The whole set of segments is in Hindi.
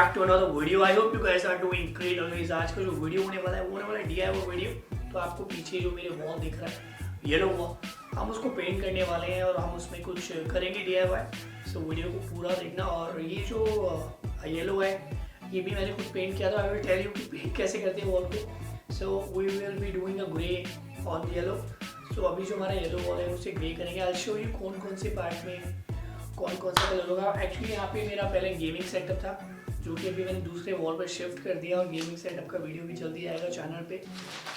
back to another video. I hope you guys are doing great always. आज का जो वीडियो होने वाला है वो होने वाला है DIY वीडियो. तो आपको पीछे जो मेरे वॉल दिख रहा है येलो वॉल, हम उसको पेंट करने वाले हैं और हम उसमें कुछ करेंगे DIY. सो वीडियो को पूरा देखना. और ये जो येलो है ये भी मैंने खुद पेंट किया था. आई विल टेल यू कि पेंट कैसे करते हैं वॉल को. So we will be doing a grey on yellow. सो अभी जो हमारा येलो वॉल है उसे ग्रे करेंगे. आई शो यू कौन से पार्ट में कौन सा कलर होगा. एक्चुअली यहाँ पे मेरा पहले गेमिंग सेटअप था जो कि अभी मैंने दूसरे वॉल पर शिफ्ट कर दिया और गेमिंग सेटअप का वीडियो भी जल्दी आएगा चैनल पे.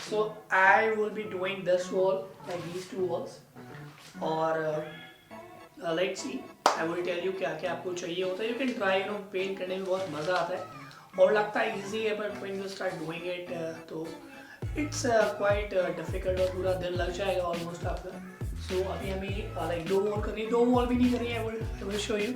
So I will be doing this wall like these two walls. और let's see, I will tell you क्या क्या आपको चाहिए होता है. You can try, you know, paint करने में बहुत मज़ा आता है और लगता है ईजी है, but when you start doing it तो इट्स क्वाइट डिफिकल्ट और पूरा दिन लग जाएगा ऑलमोस्ट आपका. सो अभी हमें लाइक दो वॉल करनी है. दो वॉल भी नहीं करनी है. I will show you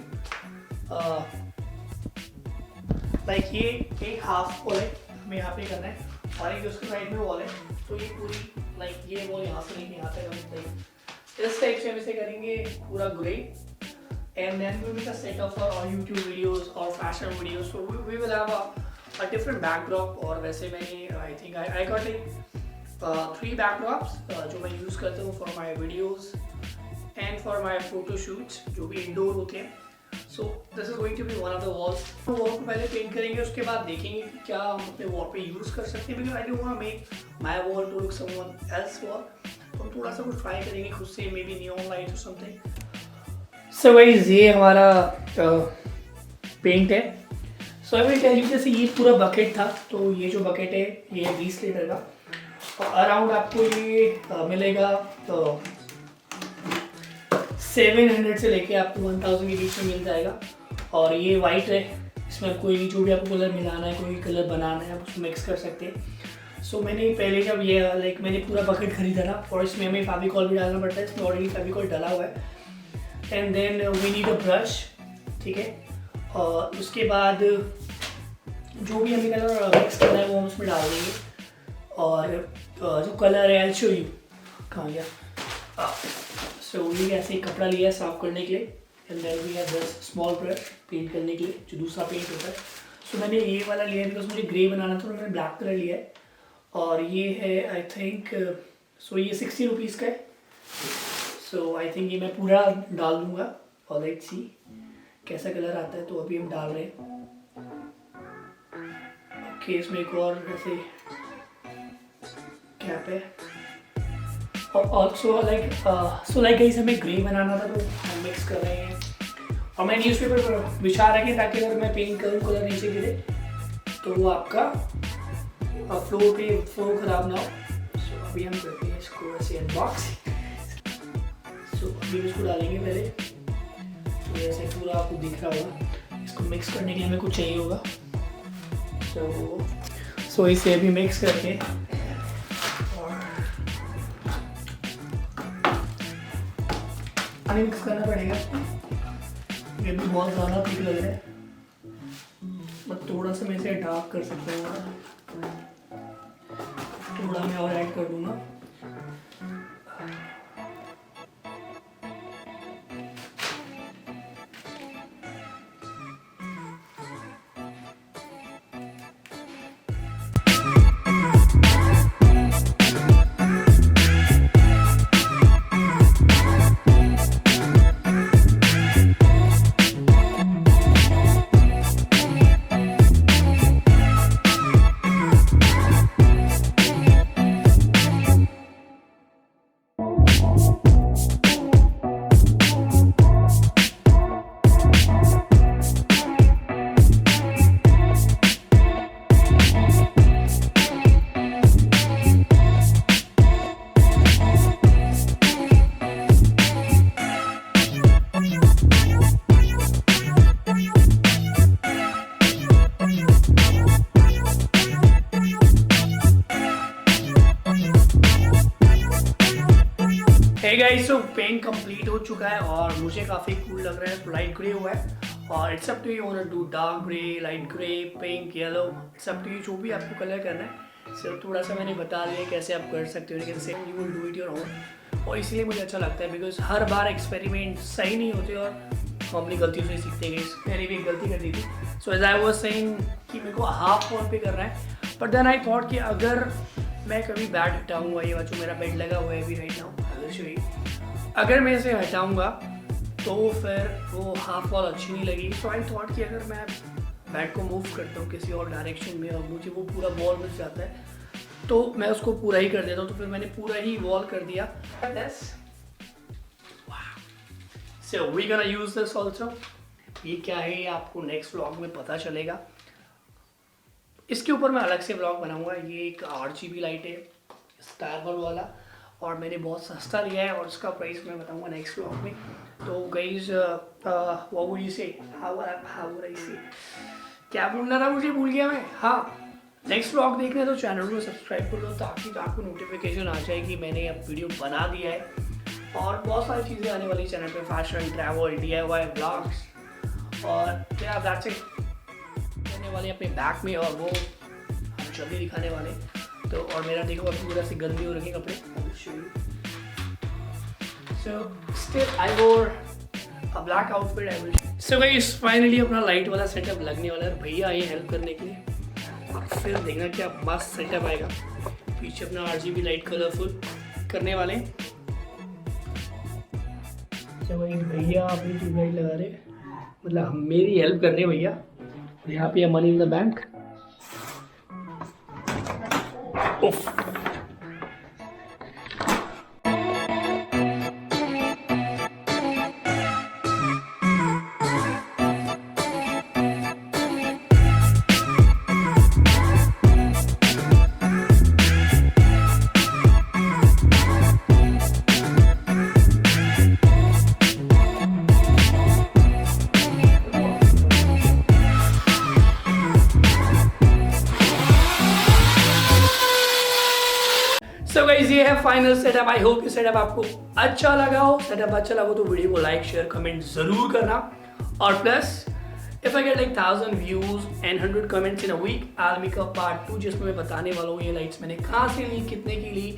like ये एक हाफ वॉल है हमें यहाँ पे करना है और एक उसके साइड में वॉल है. तो ये पूरी लाइक ये वॉल यहाँ से लेके यहाँ तक हम लाइक इस टाइप से हम इसे करेंगे पूरा ग्रे. And then we will set off for YouTube videos और fashion videos. So we will have a different backdrop. और वैसे मैंने I think I got like 3 backdrops जो मैं यूज़ करता हूँ for my videos and for my photo shoots जो भी इंडोर होते हैं. So this is going to be one of the walls. Wall को पहले पेंट करेंगे, उसके बाद देखेंगे कि क्या हम अपने वॉल पे यूज़ कर सकते हैं. Because I don't want to make my wall to look someone else wall. तो हम थोड़ा सा कुछ ट्राई करेंगे खुद से, मे बी नियॉन लाइट और समथिंग. सो गाइस ये हमारा पेंट है. So I will tell you, जैसे ये पूरा बकेट था तो ये जो बकेट है ये है 20 लीटर का. और अराउंड आपको ये मिलेगा तो 700 से लेके आपको 1000 के बीच में मिल जाएगा. और ये वाइट है, इसमें कोई जो भी आपको कलर मिलाना है, कोई कलर बनाना है, आप उसको मिक्स कर सकते हैं. सो मैंने पहले जब ये लाइक मैंने पूरा बकेट खरीदा था और इसमें हमें फेविकॉल भी डालना पड़ता है. इसमें ऑलरेडी फेविकॉल डाला हुआ है. And then we need a brush. ठीक है. और उसके बाद जो भी हमें कलर मिक्स करना है वो हम उसमें डाल देंगे. और जो कलर है आई शो यू कहाँ गया. सो ये ऐसे एक कपड़ा लिया है साफ करने के लिए. And then we have this small brush paint करने के लिए जो दूसरा पेंट होता है. सो मैंने ये वाला लिया है बिकॉज मुझे ग्रे बनाना था तो मैंने ब्लैक कलर लिया है. और ये है आई थिंक सो ये 60 रुपीज़ का है. सो आई थिंक ये मैं पूरा डाल दूँगा और लेट्स सी कैसा कलर आता है. तो अभी हम डाल रहे हैं. ओके, इसमें एक और ऐसे कैप है. और also like so like guys हमें ग्रे बनाना था तो हम मिक्स कर रहे हैं. और मैं न्यूज़पेपर पर बिछा रखे ताकि अगर मैं पेंट करूँ कलर नीचे गिरे तो वो आपका फ्लो खराब ना हो. सो अभी हम करते हैं इसको ऐसे अनबॉक्स. सो अभी इसको डालेंगे पहले. तो ऐसे पूरा आपको दिख रहा होगा. इसको मिक्स करने के लिए हमें कुछ चाहिए होगा. सो इसे अभी मिक्स करके पानी मिक्स करना पड़ेगा. ये भी बहुत ज़्यादा ठीक लग रहा है. मैं थोड़ा सा मैं इसे डार्क कर सकता हूँ. थोड़ा मैं और ऐड कर दूँगा. हे गाइस, सो पेंट कंप्लीट हो चुका है और मुझे काफ़ी कूल लग रहा है. तो लाइट ग्रे हुआ है और it's up to you want to do dark grey, light grey, pink, yellow. It's up to you जो भी आपको कलर करना है. सिर्फ थोड़ा सा मैंने बता दिया कैसे आप कर सकते हो, लेकिन same you will do it your own. और इसलिए मुझे अच्छा लगता है बिकॉज हर बार एक्सपेरिमेंट सही नहीं होते और हम अपनी गलतियों से सीखते गए। मैंने भी एक गलती कर दी थी। So as I was saying कि मेरे को हाफ वॉल पे करना है, बट देन आई थॉट कि अगर मैं कभी बेड हटाऊंगा, ये जो मेरा बेड लगा हुआ है अभी राइट नाउ, अगर मैं इसे हटाऊंगा तो फिर वो हाफ वॉल अच्छी नहीं लगी। सो आई थॉट कि अगर मैं बेड को मूव करता हूँ किसी और डायरेक्शन में और मुझे वो पूरा वॉल मिल जाता है तो मैं उसको पूरा ही कर देता हूँ। तो फिर मैंने पूरा ही वॉल कर दिया। So we're gonna use this also। ये क्या है आपको नेक्स्ट व्लॉग में पता चलेगा। इसके ऊपर मैं अलग से व्लॉग बनाऊंगा। ये एक RGB लाइट है स्टारबल वाला और मैंने बहुत सस्ता लिया है और इसका प्राइस मैं बताऊंगा नेक्स्ट व्लॉग में। तो गाइस व्हाट वुड यू से, हाउ वुड आई से, क्या बोलना था मुझे भूल गया मैं। हाँ, नेक्स्ट व्लॉग देखना है तो चैनल को सब्सक्राइब कर लो ताकि आपको नोटिफिकेशन आ जाए कि मैंने अब वीडियो बना दिया है। और बहुत सारी चीज़ें आने वाली चैनल पे, फैशन, ट्रैवल, DIY ब्लॉग्स और क्या दैट्स इट करने वाले अपने बैग में और वो हम जल्दी दिखाने वाले। तो और मेरा देखो अभी पूरा से गंदी हो रखे कपड़े। सो स्टिल आई वोर अ black outfit I will. So guys finally अपना लाइट वाला सेटअप लगने वाला है। भैया आए हेल्प करने के लिए और फिर देखना क्या मस्त सेटअप आएगा। पीछे अपना RGB लाइट कलरफुल करने वाले हैं। भैया अपनी ट्यूबलाइट लगा रहे, मतलब मेरी हेल्प कर रहे हैं भैया। यहाँ पे money in the bank. So guys ये है फाइनल सेटअप। आई होप ये सेटअप आपको अच्छा लगा हो। सेटअप अच्छा लगा तो वीडियो को लाइक शेयर कमेंट जरूर करना। और plus if I get like 1000 views and 100 comments in a week I will make a part 2 जिसमें मैं बताने वाला हूँ ये लाइट्स मैंने कहाँ से ली, कितने की ली,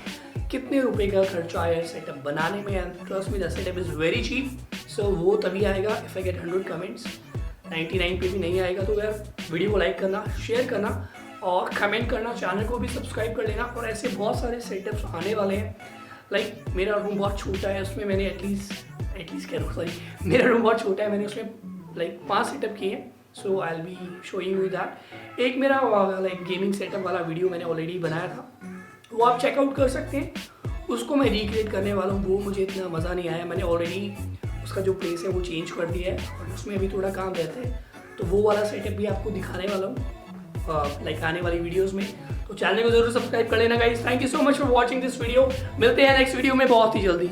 कितने रुपए का खर्चा आया सेटअप बनाने में। And trust me the setup is very cheap. So वो तभी आएगा इफ आई गेट 100 कमेंट्स। 99 पे भी नहीं आएगा तो यार वीडियो को लाइक करना, शेयर करना और कमेंट करना, चैनल को भी सब्सक्राइब कर लेना। और ऐसे बहुत सारे सेटअप्स आने वाले हैं। लाइक मेरा रूम बहुत छोटा है, उसमें मैंने एटलीस्ट कह रहा हूँ सॉरी, मेरा रूम बहुत छोटा है, मैंने उसमें लाइक 5 सेटअप किए हैं। So I will be showing you that. एक मेरा लाइक गेमिंग सेटअप वाला वीडियो मैंने ऑलरेडी बनाया था, वो आप चेकआउट कर सकते हैं। उसको मैं रिक्रिएट करने वाला हूँ। वो मुझे इतना मज़ा नहीं आया, मैंने ऑलरेडी उसका जो प्लेस है वो चेंज कर दिया है और उसमें अभी थोड़ा काम रहता है। तो वो वाला सेटअप भी आपको दिखाने वाला हूँ लाइक आने वाली वीडियोस में। तो चैनल को जरूर सब्सक्राइब कर लेना guys. Thank you so much for watching this video. मिलते हैं नेक्स्ट वीडियो में बहुत ही जल्दी।